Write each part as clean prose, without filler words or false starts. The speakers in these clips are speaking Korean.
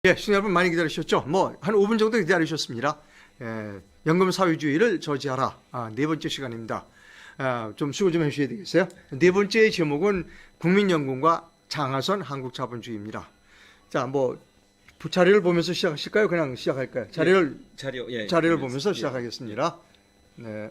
예, 시청자 여러분 많이 기다리셨죠? 한 5분 정도 기다리셨습니다. 연금 사회주의를 저지하라. 네 번째 시간입니다. 좀 수고 좀 해주셔야 되겠어요. 네 번째 제목은 국민연금과 장하선 한국자본주의입니다. 자, 자료를 보면서 시작하실까요? 그냥 시작할까요? 자료를 보면서 시작하겠습니다. 네.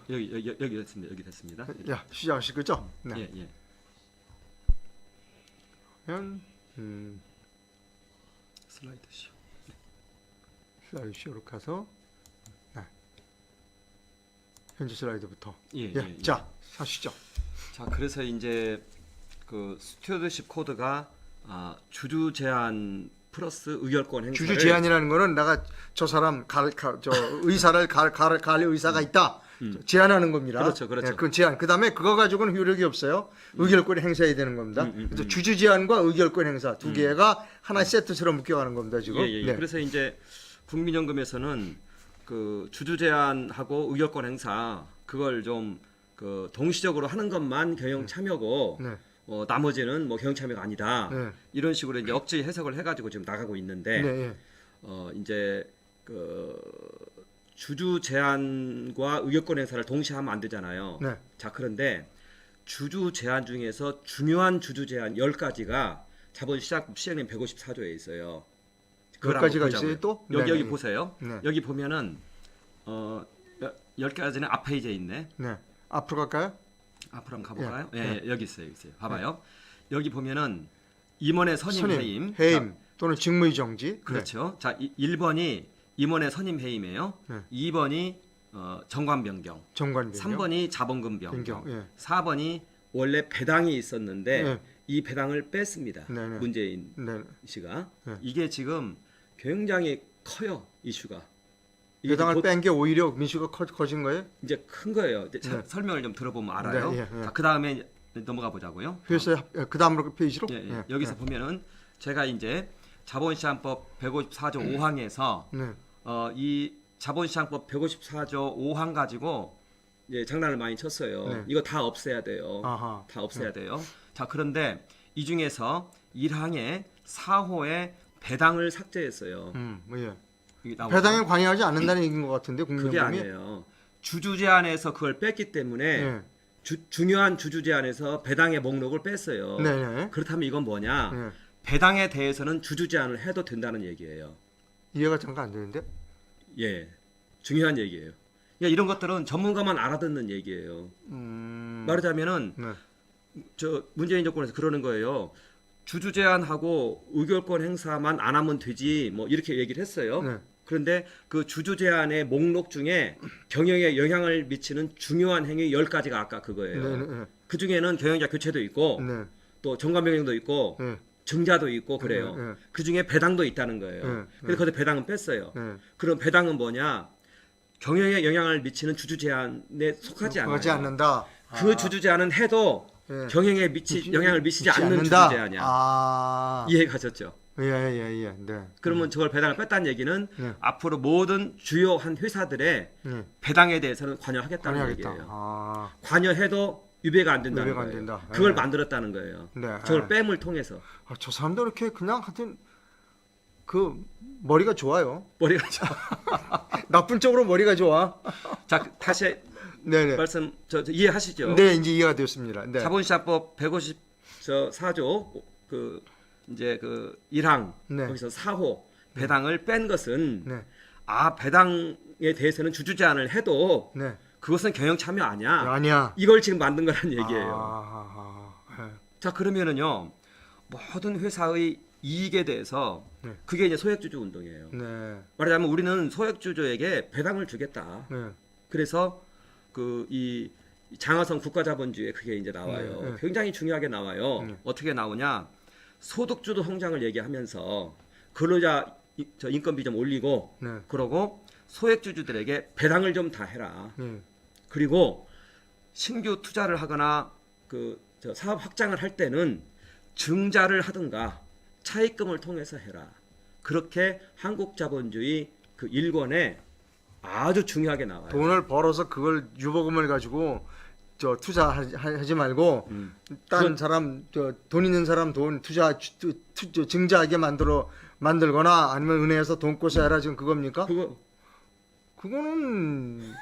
여기 됐습니다. 여기 됐습니다. 야, 시작하실 거죠? 네. 예. 그러면 슬라이드 쇼. 슬라이드 쇼로 가서 현재 슬라이드부터. 예. 자, 하시죠. 자, 그래서 이제 그 스튜어드십 코드가 주주 제한 플러스 의결권 행사를 주주 제한이라는 거는 내가 저 사람 의사를 갈 의사가 있다. 제한하는 겁니다. 그렇죠. 예, 그건 제한. 그다음에 그거 가지고는 효력이 없어요. 의결권이 행사해야 되는 겁니다. 그래서 주주 제한과 의결권 행사 두 개가 하나의 세트처럼 묶여가는 겁니다. 지금. 예. 네. 그래서 이제 국민연금에서는 그 주주 제한하고 의결권 행사 그걸 좀 그 동시적으로 하는 것만 경영 참여고 네. 나머지는 경영 참여가 아니다. 네. 이런 식으로 이제 억지 해석을 해가지고 지금 나가고 있는데 네. 이제 그 주주 제한과 의결권 행사를 동시에 하면 안 되잖아요. 네. 자, 그런데 주주 제한 중에서 중요한 주주 제한 10가지가 자본시장법 시행령 154조에 있어요. 몇 가지가 있어요 또? 여기 보세요. 네. 여기 보면은 10가지는 앞 페이지에 있네. 네. 앞으로 갈까요? 앞으로 한번 가볼까요? 예. 여기 있어요. 봐봐요. 여기 보면은 임원의 선임 해임. 해임 또는 직무의 정지. 그렇죠. 자, 1번이 임원의 선임 해임이에요. 네. 2번이 정관 변경. 정관 변경. 3번이 자본금 변경. 예. 4번이 원래 배당이 있었는데 네. 이 배당을 뺐습니다. 네. 문재인 네. 씨가. 네. 이게 지금 굉장히 커요, 이슈가. 배당을 뺀 게 오히려 민수가 커진 거예요? 이제 큰 거예요. 이제 네. 설명을 좀 들어보면 알아요. 네, 예. 자, 그다음에 넘어가 보자고요. 그래서 그 다음으로 그 페이지로. 예. 여기서 보면은 제가 이제 자본시장법 154조 5항에서 네. 이 자본시장법 154조 5항 가지고 장난을 많이 쳤어요. 네. 이거 다 없애야 돼요. 아하. 다 없애야 돼요. 자, 그런데 이 중에서 1항에 4호에 배당을 삭제했어요. 예. 이게 나오죠? 배당에 관여하지 않는다는 얘기인 것 같은데 그게 국민연금이. 아니에요. 주주 제한에서 그걸 뺐기 때문에 예. 중요한 주주 제한에서 배당의 목록을 뺐어요. 네네. 그렇다면 이건 뭐냐? 예. 배당에 대해서는 주주 제한을 해도 된다는 얘기예요. 이해가 잠깐 안 되는데. 예, 중요한 얘기예요. 그러니까 이런 것들은 전문가만 알아듣는 얘기예요. 말하자면은 네. 저 문재인 정권에서 그러는 거예요. 주주 제한하고 의결권 행사만 안 하면 되지 이렇게 얘기를 했어요. 네. 그런데 그 주주 제한의 목록 중에 경영에 영향을 미치는 중요한 행위 10가지가 아까 그거예요. 네. 그 중에는 경영자 교체도 있고 네. 또 정관 변경도 있고 네. 증자도 있고 그래요. 네. 그 중에 배당도 있다는 거예요. 네. 그래서 거기서 배당은 뺐어요. 네. 그럼 배당은 뭐냐? 경영에 영향을 미치는 주주 제한에 속하지 않아요. 속하지 않는다. 그 주주 제한은 해도 예. 경영에 영향을 미치지 않는 않는다. 주주 제한이야. 이해가셨죠? 예. 네. 그러면 저걸 배당을 뺐다는 얘기는 네. 앞으로 모든 주요한 회사들의 네. 배당에 대해서는 관여하겠다는 관여하겠다. 얘기예요. 관여해도 유배가 안 된다는 유배가 안 거예요. 된다. 그걸 예. 만들었다는 거예요. 네. 저걸 뺨을 통해서. 저 사람들 이렇게 그냥 하여튼 그 머리가 좋아요. 머리가 좀. 나쁜 쪽으로 머리가 좋아. 자, 다시 네네. 말씀 저 이해하시죠? 네, 이제 이해가 되었습니다. 네. 자본시장법 154조 이제 1항 네. 거기서 4호 배당을 뺀 것은 네. 배당에 대해서는 주주 제한을 해도 네. 그것은 경영 참여 아니야. 아니야. 이걸 지금 만든 거라는 얘기예요. 예. 자, 그러면은요. 모든 회사의 이익에 대해서 네. 그게 이제 소액주주 운동이에요. 네. 말하자면 우리는 소액주주에게 배당을 주겠다. 네. 그래서 이 장하성 국가자본주의에 그게 이제 나와요. 네. 굉장히 중요하게 나와요. 네. 어떻게 나오냐? 소득주도 성장을 얘기하면서 근로자 저 인건비 좀 올리고 네. 그러고 소액주주들에게 배당을 좀 다 해라. 네. 그리고 신규 투자를 하거나 저 사업 확장을 할 때는 증자를 하든가 차입금을 통해서 해라. 그렇게 한국 자본주의 그 일권에 아주 중요하게 나와요. 돈을 벌어서 그걸 유보금을 가지고 저 투자하지 말고 다른 그건- 사람 저 돈 있는 사람 돈 증자하게 만들거나 아니면 은행에서 돈 꿔서 해라 지금 그겁니까? 그거는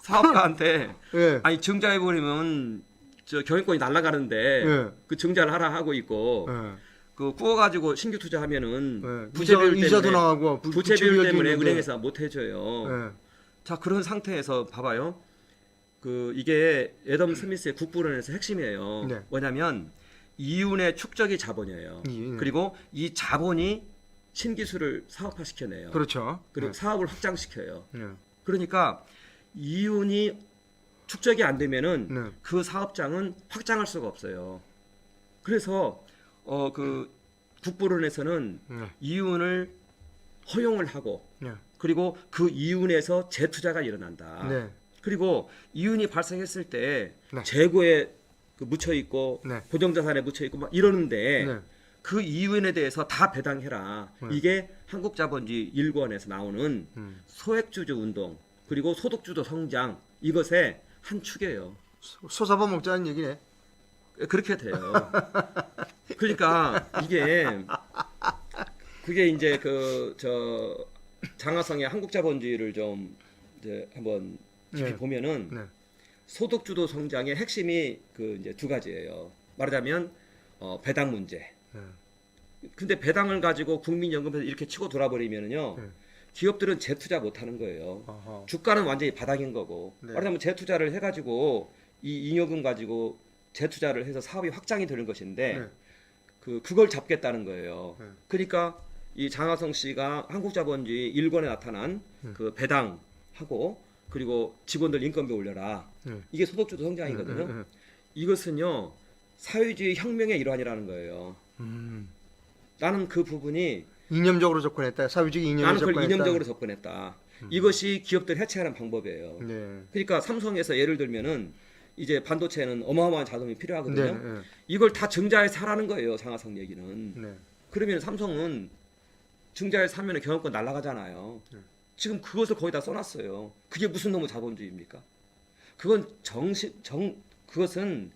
사업가한테 예. 아니 증자해 버리면 저 경영권이 날아가는데 예. 그 증자를 하라 하고 있고 예. 그 구워가지고 신규 투자하면은 예. 부채 비율 이자도 때문에 나가고 부채 비율 때문에 있는데. 은행에서 못 해줘요. 예. 자 그런 상태에서 봐봐요. 그 이게 애덤 스미스의 국부론에서 핵심이에요. 네. 뭐냐면 이윤의 축적이 자본이에요. 그리고 이 자본이 신기술을 사업화시켜내요. 그렇죠. 그리고 사업을 확장시켜요. 예. 그러니까 이윤이 축적이 안 되면은 네. 그 사업장은 확장할 수가 없어요. 그래서 그 국부론에서는 네. 이윤을 허용을 하고 네. 그리고 그 이윤에서 재투자가 일어난다. 네. 그리고 이윤이 발생했을 때 네. 재고에 그 묻혀 있고 네. 고정자산에 묻혀 있고 막 이러는데 네. 그 이윤에 대해서 다 배당해라. 네. 이게 한국자본주의 일권에서 나오는 소액주주 운동 그리고 소득주도 성장 이것의 한 축이에요. 소사봐 먹자는 얘기네. 그렇게 돼요. 그러니까 그게 이제 그 저 장하성의 한국자본주의를 좀 이제 한번 깊이 네. 보면은 네. 소득주도 성장의 핵심이 그 이제 두 가지예요. 말하자면 배당 문제. 네. 근데 배당을 가지고 국민연금에서 이렇게 치고 돌아버리면은요, 네. 기업들은 재투자 못하는 거예요. 어허. 주가는 완전히 바닥인 거고. 네. 말하자면 재투자를 해가지고 이 잉여금 가지고 재투자를 해서 사업이 확장이 되는 것인데 네. 그걸 잡겠다는 거예요. 네. 그러니까 이 장하성 씨가 한국자본주의 일권에 나타난 그 배당하고 그리고 직원들 인건비 올려라. 네. 이게 소득주도 성장이거든요. 네. 이것은요 사회주의 혁명의 일환이라는 거예요. 나는 그 부분이 이념적으로 접근했다. 사회주의 이념에 나는 그걸 접근했다. 이념적으로 접근했다. 이것이 기업들 해체하는 방법이에요. 네. 그러니까 삼성에서 예를 들면은 이제 반도체는 어마어마한 자금이 필요하거든요. 네. 네. 이걸 다 증자해서 사라는 거예요. 장하성 얘기는. 네. 그러면 삼성은 증자해서 사면 경영권 날아가잖아요. 지금 그것을 거기다 써놨어요. 그게 무슨 놈의 자본주의입니까? 그건 그것은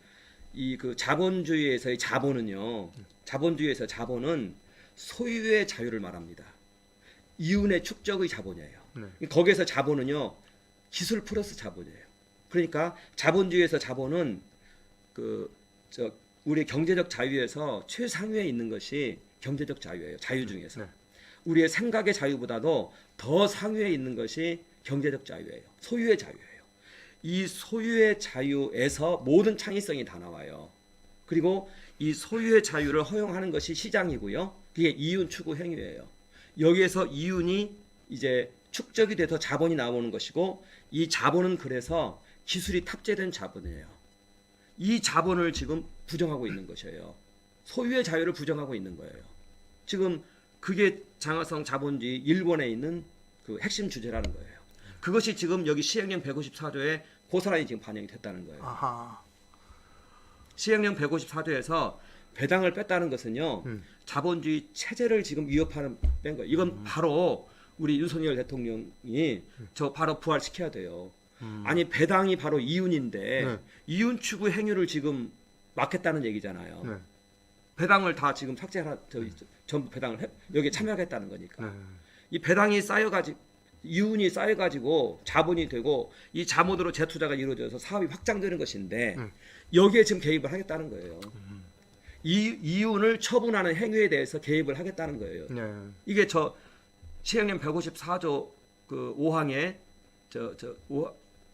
이 그 자본주의에서의 자본은요. 자본주의에서 자본은 소유의 자유를 말합니다. 이윤의 축적의 자본이에요. 네. 거기에서 자본은요. 기술 플러스 자본이에요. 그러니까 자본주의에서 자본은 우리 경제적 자유에서 최상위에 있는 것이 경제적 자유예요. 자유 중에서. 네. 우리의 생각의 자유보다도 더 상위에 있는 것이 경제적 자유예요. 소유의 자유예요. 이 소유의 자유에서 모든 창의성이 다 나와요. 그리고 이 소유의 자유를 허용하는 것이 시장이고요. 그게 이윤 추구 행위예요. 여기에서 이윤이 이제 축적이 돼서 자본이 나오는 것이고 이 자본은 그래서 기술이 탑재된 자본이에요. 이 자본을 지금 부정하고 있는 것이에요. 소유의 자유를 부정하고 있는 거예요. 지금 그게 장하성 자본주의 일본에 있는 그 핵심 주제라는 거예요. 그것이 지금 여기 시행령 154조에 고스란히 지금 반영이 됐다는 거예요. 아하. 시행령 154조에서 배당을 뺐다는 것은요. 자본주의 체제를 지금 위협하는 뺀 거예요. 이건 바로 우리 윤석열 대통령이 저 바로 부활시켜야 돼요. 아니 배당이 바로 이윤인데 네. 이윤 추구 행위를 지금 막겠다는 얘기잖아요. 네. 배당을 다 지금 삭제하라 전부 배당을 여기에 참여하겠다는 거니까. 네. 이 배당이 쌓여가지고 이윤이 쌓여가지고 자본이 되고 이 자본으로 재투자가 이루어져서 사업이 확장되는 것인데 여기에 지금 개입을 하겠다는 거예요. 이윤을 처분하는 행위에 대해서 개입을 하겠다는 거예요. 네. 이게 저 시행령 154조 그 5항에 저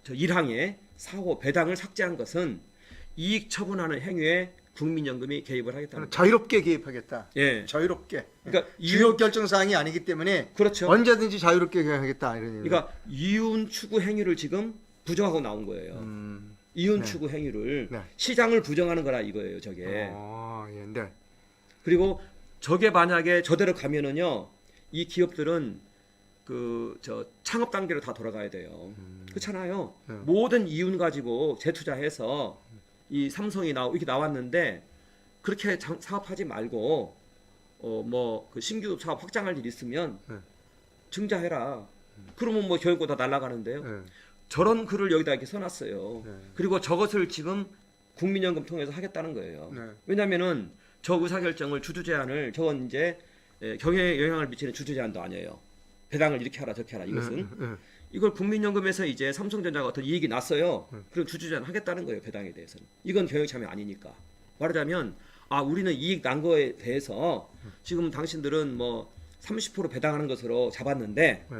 1항에 사고 배당을 삭제한 것은 이익 처분하는 행위에 국민연금이 개입을 하겠다는 거예요. 자유롭게 개입하겠다. 예. 자유롭게. 그러니까 주요 결정 사항이 아니기 때문에 그렇죠. 언제든지 자유롭게 개입하겠다 이런 얘기. 그러니까 이윤 추구 행위를 지금 부정하고 나온 거예요. 이윤 네. 추구 행위를 네. 시장을 부정하는 거라 이거예요, 저게. 예. 네. 그리고 저게 만약에 저대로 가면은요, 이 기업들은 그 저 창업 단계로 다 돌아가야 돼요. 그렇잖아요. 네. 모든 이윤 가지고 재투자해서 이 삼성이 이렇게 나왔는데 그렇게 사업하지 말고 뭐 그 신규 사업 확장할 일 있으면 네. 증자해라. 그러면 뭐 경영권 다 날아가는데요. 네. 저런 글을 여기다 이렇게 써놨어요. 네. 그리고 저것을 지금 국민연금 통해서 하겠다는 거예요. 네. 왜냐하면은 저 의사결정을 주주 제한을 저건 이제 경영에 영향을 미치는 주주 제한도 아니에요. 배당을 이렇게 하라 저렇게 하라 이것은 네. 이걸 국민연금에서 이제 삼성전자가 어떤 이익이 났어요. 그럼 주주 제한 하겠다는 거예요. 배당에 대해서는. 이건 경영 참여 아니니까. 말하자면 우리는 이익 난 거에 대해서 지금 당신들은 뭐 30% 배당하는 것으로 잡았는데 네.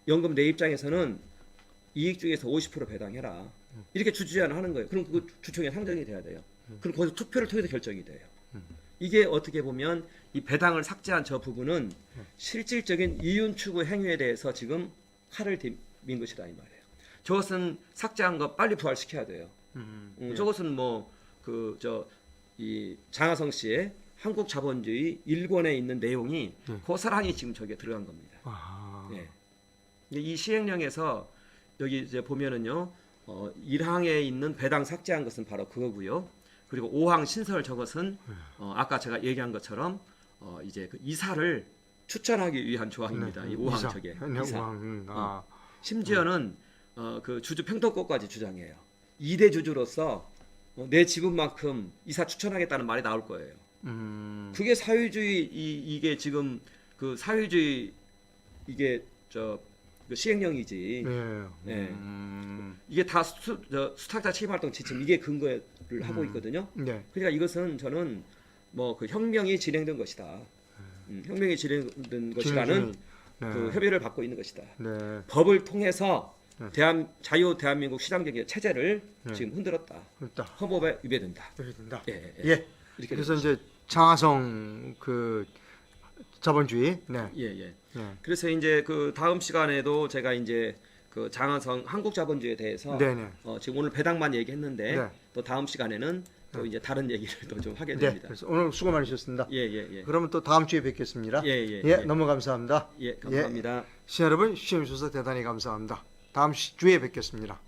연금 내 입장에서는 이익 중에서 50% 배당해라. 이렇게 주주 제안을 하는 거예요. 그럼 그 주총에 상정이 돼야 돼요. 그럼 거기서 투표를 통해서 결정이 돼요. 이게 어떻게 보면 이 배당을 삭제한 저 부분은 실질적인 이윤 추구 행위에 대해서 지금 칼을 민 것이다 이 말이에요. 저것은 삭제한 거 빨리 부활시켜야 돼요. 예. 저것은 뭐 그 이 장하성 씨의 한국 자본주의 1권에 있는 내용이 고스란히 지금 저기에 들어간 겁니다. 아. 예. 이 시행령에서 여기 이제 보면은요, 1항에 있는 배당 삭제한 것은 바로 그거고요. 그리고 5항 신설 저것은 아까 제가 얘기한 것처럼 이제 그 이사를 추천하기 위한 조항입니다. 이 5항 저게 이사. 심지어는 그 주주 평등권까지 주장해요. 2대 주주로서 내 지분만큼 이사 추천하겠다는 말이 나올 거예요. 그게 사회주의 이게 지금 그 사회주의 이게 그 시행령이지. 네. 네. 이게 다 수탁자 책임활동 지침 이게 근거를 하고 있거든요. 네. 그러니까 이것은 저는 뭐 그 혁명이 진행된 것이다. 혁명이 진행된 것이라는 그 협의를 받고 있는 것이다. 네. 법을 통해서 자유 대한민국 시장경제 체제를 지금 흔들었다. 일단 헌법에 위배된다. 이렇게 된다. 예. 예. 이렇게 그래서 이제 장하성 그 자본주의. 네. 예. 네. 그래서 이제 그 다음 시간에도 제가 이제 그 장하성 한국 자본주의에 대해서 네네. 지금 오늘 배당만 얘기했는데 네. 또 다음 시간에는 또 이제 다른 얘기를 또 좀 하게 네. 됩니다. 그래서 오늘 수고 많으셨습니다. 예. 그러면 또 다음 주에 뵙겠습니다. 예. 너무 감사합니다. 예, 감사합니다. 시청자 여러분 시청해 주셔서 대단히 감사합니다. 다음 주에 뵙겠습니다.